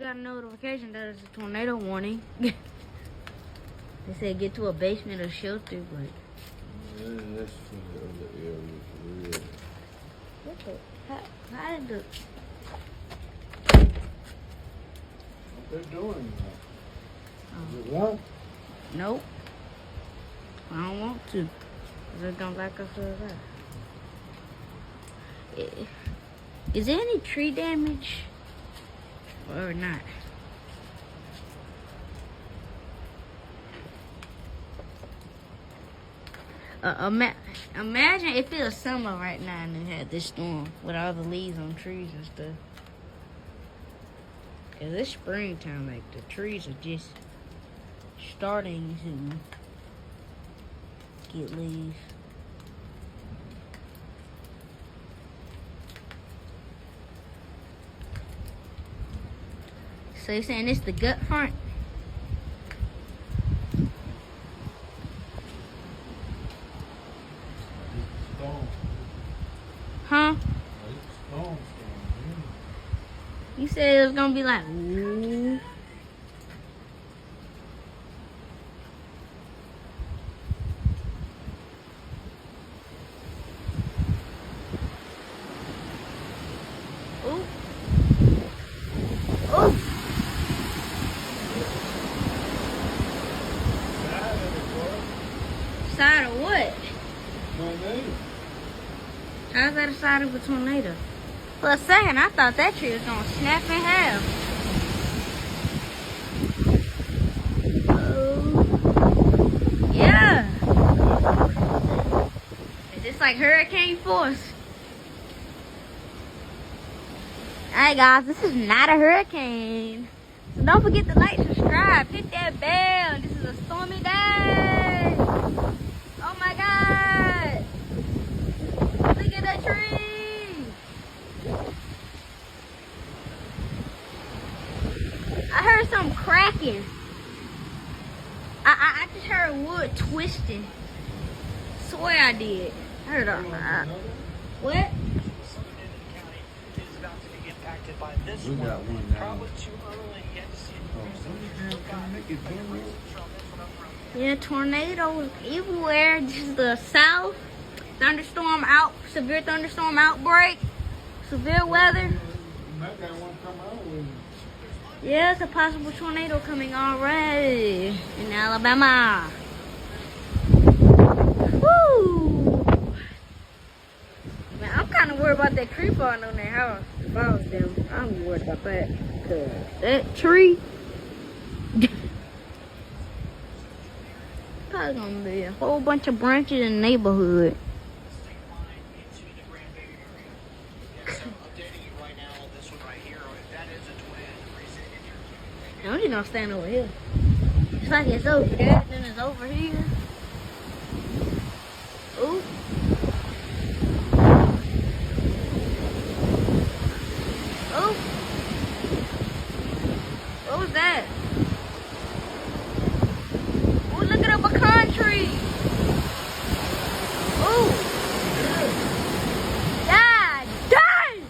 got a notification that it's a tornado warning. They said get to a basement or shelter, but... Yeah, that's for the other area, for real. What the... How did the... What they doing now? Oh. You want? Nope. I don't want to. Cause they don't like us for that. Is there any tree damage? Or not? Imagine if it was summer right now and it had this storm with all the leaves on trees and stuff. Cause it's springtime, like the trees are just starting to get leaves. So you're saying it's the gut front? Huh? You said it was gonna be like, ooh. Ooh. Ooh. Side of what? Tornado. How's that a side of a tornado? For a second, I thought that tree was gonna snap in half. Oh, yeah. Is this like hurricane force? Alright guys, this is not a hurricane. So don't forget to like, subscribe, hit that bell. This is a stormy day. Oh my God. Look at that tree. I heard something cracking. I just heard wood twisting. Swear I did. I heard a what? We got one now. Yeah, tornadoes everywhere. This is the south. Severe thunderstorm outbreak. Severe weather. Yeah, it's a possible tornado coming already in Alabama. Woo! Man, I'm kind of worried about that tree falling on their house. If I was them, I'm worried about that. Cause that tree, probably gonna be a whole bunch of branches in the neighborhood. I'm just gonna stand over here. It's like it's over there, then it's over here. Ooh. Oh. What was that? Oh, look at a pecan tree. Oh. God dang.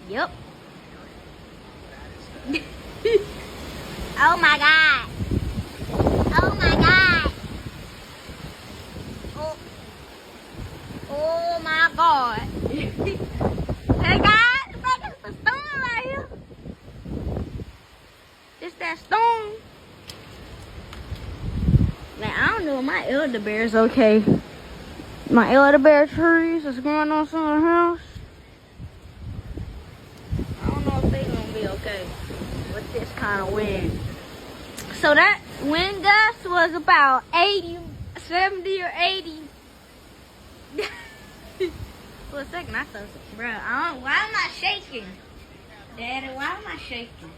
Yep. Oh my God. Oh my God. Oh my God. Hey guys, look, it's the storm right here. It's that storm. Man, I don't know if my elderberry's okay. My elderberry trees that's growing on some of the house. I don't know if they gonna be okay with this kind of wind. So that wind gust was about 80, 70 or 80. For a second, I thought, bro, why am I shaking? Daddy, why am I shaking?